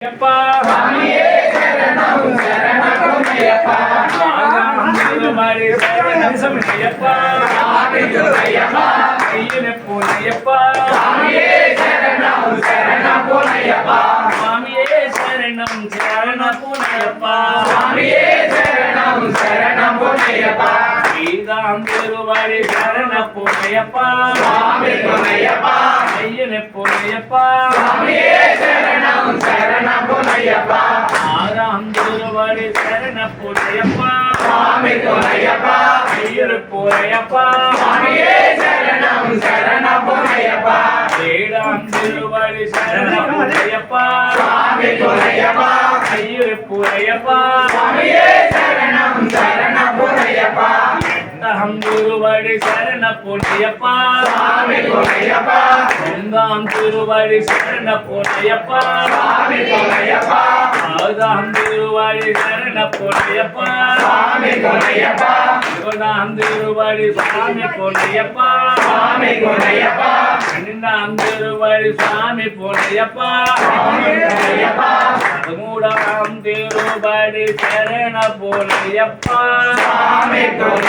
ஐயப்பா சாமியே சரணம் சரணம் ஐயப்பா ஆகமந்திருமாரி சரணம் ஐயப்பா சாமியுரையப்பா ஐயனப்போ ஐயப்பா சாமியே சரணம் சரணம் ஐயப்பா சாமியே சரணம் சரணம் ஐயப்பா சாமியே சரணம் சரணம் ஐயப்பா ஈகாந்திருமாரி சரணம் ஐயப்பா சாமியுரையப்பா ஐயனப்போ ஐயப்பா சாமியே சரணம் சரணம் ஐயப்பா ஆறாம் திருவடி சரணம் ஐயப்பா சாமி ஐயப்பா ஐயப்போ ஐயப்பா சாமியே சரணம் சரணம் ஐயப்பா ஏழாம் திருவடி சரணம் ஐயப்பா சாமி ஐயப்பா ஐயப்போ ஐயப்பா சாமியே சரணம் சரணம் ஐயப்பா எட்டாம் திருவடி சரணம் ஐயப்பா சாமி ஐயப்பா ஒன்றாம் திருவடி சரணம் ஐயப்பா சாமி ஐயப்பா ஆறாம் திருவடி சரணம் ஐயப்பா சாமி ஐயப்பா ஏழாம் திருவடி சாமி ஐயப்பா சாமி ஐயப்பா பன்னெண்டாம் திருவடி சாமி ஐயப்பா சாமி ஐயப்பா பதிமூன்றாம் திருவடி சரணம் ஐயப்பா சாமி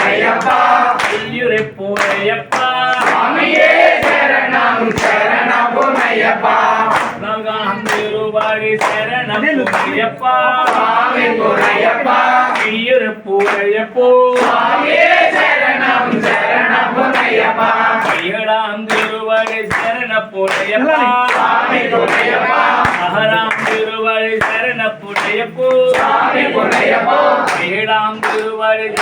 ஐயப்பா ஐயப்போ ஐயப்பா சாமியே சரணம் சரணம் ஐயப்பா நான்காம் திருவடி சரணம் ஐயப்பா சாமி ஐயப்பா ஐயப்போ ஐயப்போ சாமியே சரணம் சரணம் ஐயப்பா ஏழாம் திருவடி சரணம் ஐயப்பா சாமி ஐயப்பா ஆறாம் திருவடி சரணம் ஐயப்போ சாமி ஐயப்போ ஏழாம் திருவடி